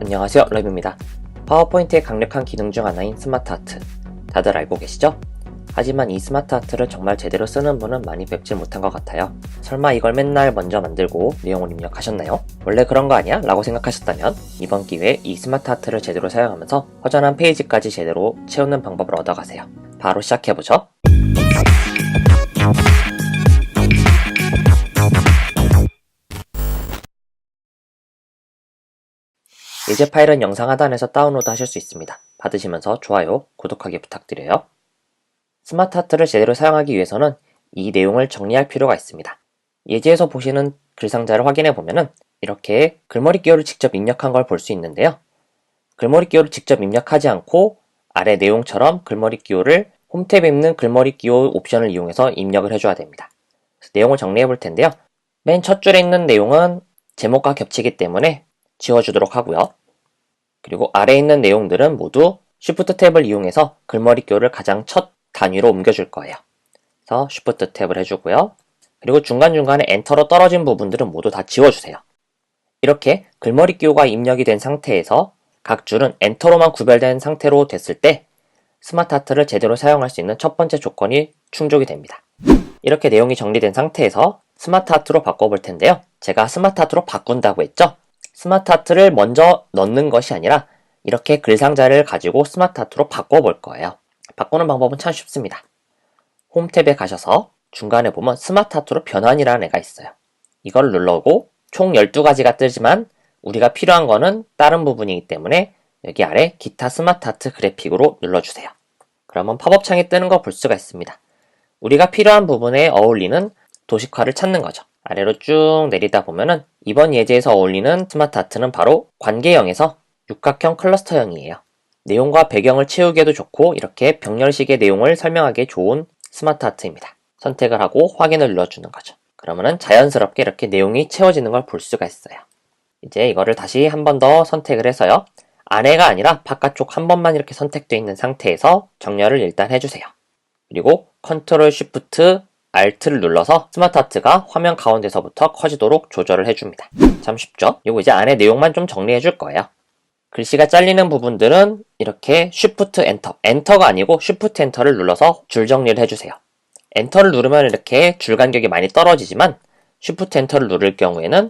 안녕하세요, 랩입니다. 파워포인트의 강력한 기능 중 하나인 스마트 아트, 다들 알고 계시죠? 하지만 이 스마트 아트를 정말 제대로 쓰는 분은 많이 뵙지 못한 것 같아요. 설마 이걸 맨날 먼저 만들고 내용을 입력하셨나요? 원래 그런 거 아니야? 라고 생각하셨다면 이번 기회에 이 스마트 아트를 제대로 사용하면서 허전한 페이지까지 제대로 채우는 방법을 얻어가세요. 바로 시작해보죠. 예제 파일은 영상 하단에서 다운로드 하실 수 있습니다. 받으시면서 좋아요, 구독하기 부탁드려요. 스마트 아트를 제대로 사용하기 위해서는 이 내용을 정리할 필요가 있습니다. 예제에서 보시는 글상자를 확인해 보면은 이렇게 글머리 기호를 직접 입력한 걸 볼 수 있는데요. 글머리 기호를 직접 입력하지 않고 아래 내용처럼 글머리 기호를 홈탭에 있는 글머리 기호 옵션을 이용해서 입력을 해줘야 됩니다. 내용을 정리해 볼 텐데요. 맨 첫 줄에 있는 내용은 제목과 겹치기 때문에 지워주도록 하고요. 그리고 아래에 있는 내용들은 모두 Shift 탭을 이용해서 글머리 기호를 가장 첫 단위로 옮겨줄 거예요. 그래서 Shift 탭을 해주고요. 그리고 중간중간에 엔터로 떨어진 부분들은 모두 다 지워주세요. 이렇게 글머리 기호가 입력이 된 상태에서 각 줄은 엔터로만 구별된 상태로 됐을 때 스마트 아트를 제대로 사용할 수 있는 첫 번째 조건이 충족이 됩니다. 이렇게 내용이 정리된 상태에서 스마트 아트로 바꿔볼 텐데요. 제가 스마트 아트로 바꾼다고 했죠? 스마트 아트를 먼저 넣는 것이 아니라 이렇게 글상자를 가지고 스마트 아트로 바꿔볼 거예요. 바꾸는 방법은 참 쉽습니다. 홈 탭에 가셔서 중간에 보면 스마트 아트로 변환이라는 애가 있어요. 이걸 눌러고 총 12가지가 뜨지만 우리가 필요한 거는 다른 부분이기 때문에 여기 아래 기타 스마트 아트 그래픽으로 눌러주세요. 그러면 팝업 창이 뜨는 거 볼 수가 있습니다. 우리가 필요한 부분에 어울리는 도식화를 찾는 거죠. 아래로 쭉 내리다 보면은 이번 예제에서 어울리는 스마트 아트는 바로 관계형에서 육각형 클러스터형이에요. 내용과 배경을 채우기에도 좋고 이렇게 병렬식의 내용을 설명하기에 좋은 스마트 아트입니다. 선택을 하고 확인을 눌러주는 거죠. 그러면은 자연스럽게 이렇게 내용이 채워지는 걸 볼 수가 있어요. 이제 이거를 다시 한 번 더 선택을 해서요. 안에가 아니라 바깥쪽 한 번만 이렇게 선택되어 있는 상태에서 정렬을 일단 해주세요. 그리고 컨트롤 쉬프트 Alt를 눌러서 스마트 아트가 화면 가운데서부터 커지도록 조절을 해줍니다. 참 쉽죠? 이거 이제 안에 내용만 좀 정리해 줄 거예요. 글씨가 잘리는 부분들은 이렇게 Shift Enter, 엔터가 아니고 Shift Enter를 눌러서 줄 정리를 해주세요. 엔터를 누르면 이렇게 줄 간격이 많이 떨어지지만 Shift Enter를 누를 경우에는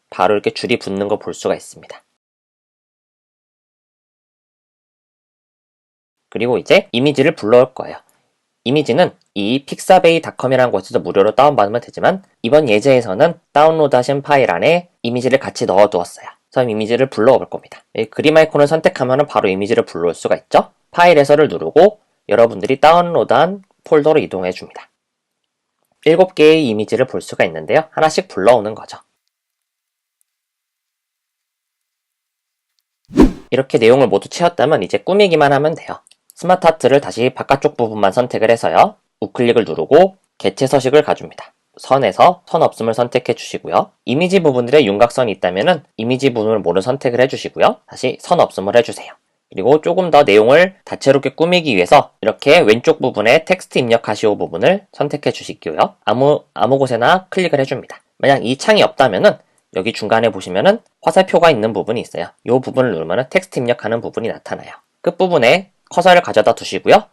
바로 이렇게 줄이 붙는 거 볼 수가 있습니다. 그리고 이제 이미지를 불러올 거예요. 이미지는 이 pixabay.com이라는 곳에서 무료로 다운받으면 되지만 이번 예제에서는 다운로드하신 파일 안에 이미지를 같이 넣어두었어요. 그래서 이미지를 불러올 겁니다. 그림 아이콘을 선택하면 바로 이미지를 불러올 수가 있죠. 파일에서를 누르고 여러분들이 다운로드한 폴더로 이동해 줍니다. 7개의 이미지를 볼 수가 있는데요. 하나씩 불러오는 거죠. 이렇게 내용을 모두 채웠다면 이제 꾸미기만 하면 돼요. 스마트 아트를 다시 바깥쪽 부분만 선택을 해서요. 우클릭을 누르고 개체 서식을 가줍니다. 선에서 선 없음을 선택해 주시고요. 이미지 부분들에 윤곽선이 있다면 이미지 부분을 모두 선택을 해주시고요. 다시 선 없음을 해주세요. 그리고 조금 더 내용을 다채롭게 꾸미기 위해서 이렇게 왼쪽 부분에 텍스트 입력하시오 부분을 선택해 주시고요. 아무 곳에나 클릭을 해줍니다. 만약 이 창이 없다면은 여기 중간에 보시면은 화살표가 있는 부분이 있어요. 이 부분을 누르면 텍스트 입력하는 부분이 나타나요. 끝부분에 커서를 가져다 두시고요.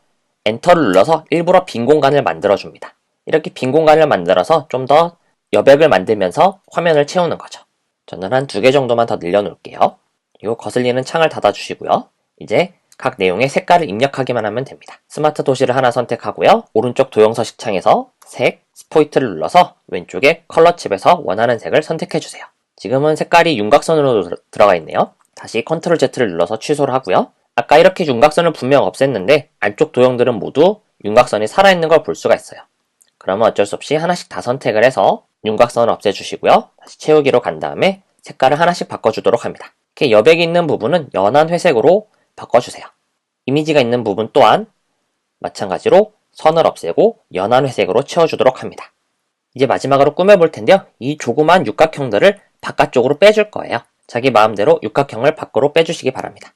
엔터를 눌러서 일부러 빈 공간을 만들어줍니다. 이렇게 빈 공간을 만들어서 좀 더 여백을 만들면서 화면을 채우는 거죠. 저는 한 2개 정도만 더 늘려놓을게요. 그리고 거슬리는 창을 닫아주시고요. 이제 각 내용의 색깔을 입력하기만 하면 됩니다. 스마트 도시를 하나 선택하고요. 오른쪽 도형 서식 창에서 색, 스포이트를 눌러서 왼쪽에 컬러 칩에서 원하는 색을 선택해주세요. 지금은 색깔이 윤곽선으로 들어가 있네요. 다시 컨트롤 Z를 눌러서 취소를 하고요. 아까 이렇게 윤곽선을 분명 없앴는데 안쪽 도형들은 모두 윤곽선이 살아있는 걸 볼 수가 있어요. 그러면 어쩔 수 없이 하나씩 다 선택을 해서 윤곽선을 없애주시고요. 다시 채우기로 간 다음에 색깔을 하나씩 바꿔주도록 합니다. 이렇게 여백이 있는 부분은 연한 회색으로 바꿔주세요. 이미지가 있는 부분 또한 마찬가지로 선을 없애고 연한 회색으로 채워주도록 합니다. 이제 마지막으로 꾸며볼 텐데요. 이 조그만 육각형들을 바깥쪽으로 빼줄 거예요. 자기 마음대로 육각형을 밖으로 빼주시기 바랍니다.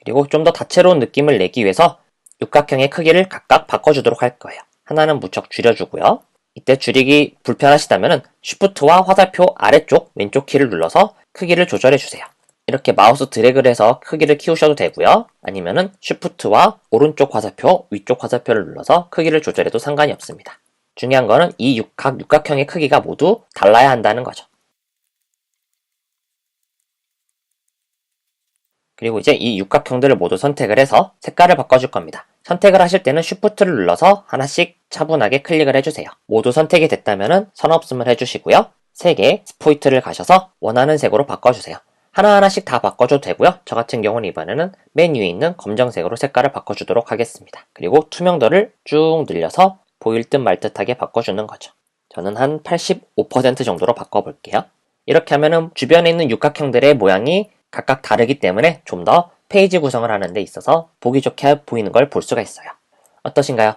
그리고 좀 더 다채로운 느낌을 내기 위해서 육각형의 크기를 각각 바꿔주도록 할 거예요. 하나는 무척 줄여주고요. 이때 줄이기 불편하시다면 Shift와 화살표 아래쪽 왼쪽 키를 눌러서 크기를 조절해 주세요. 이렇게 마우스 드래그를 해서 크기를 키우셔도 되고요. 아니면은 Shift와 오른쪽 화살표, 위쪽 화살표를 눌러서 크기를 조절해도 상관이 없습니다. 중요한 거는 이 육각형의 크기가 모두 달라야 한다는 거죠. 그리고 이제 이 육각형들을 모두 선택을 해서 색깔을 바꿔줄 겁니다. 선택을 하실 때는 Shift를 눌러서 하나씩 차분하게 클릭을 해주세요. 모두 선택이 됐다면 선 없음을 해주시고요. 3개 스포이트를 가셔서 원하는 색으로 바꿔주세요. 하나하나씩 다 바꿔줘도 되고요. 저 같은 경우는 이번에는 맨 위에 있는 검정색으로 색깔을 바꿔주도록 하겠습니다. 그리고 투명도를 쭉 늘려서 보일 듯 말 듯하게 바꿔주는 거죠. 저는 한 85% 정도로 바꿔볼게요. 이렇게 하면은 주변에 있는 육각형들의 모양이 각각 다르기 때문에 좀 더 페이지 구성을 하는 데 있어서 보기 좋게 보이는 걸 볼 수가 있어요. 어떠신가요?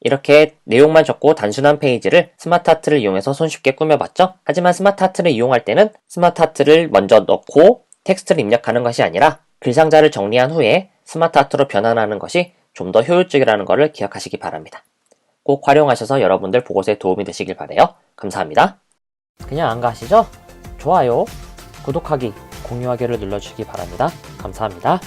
이렇게 내용만 적고 단순한 페이지를 스마트 아트를 이용해서 손쉽게 꾸며봤죠? 하지만 스마트 아트를 이용할 때는 스마트 아트를 먼저 넣고 텍스트를 입력하는 것이 아니라 글상자를 정리한 후에 스마트 아트로 변환하는 것이 좀 더 효율적이라는 것을 기억하시기 바랍니다. 꼭 활용하셔서 여러분들 보고서에 도움이 되시길 바라요. 감사합니다. 그냥 안 가시죠? 좋아요, 구독하기, 공유하기를 눌러주시기 바랍니다. 감사합니다.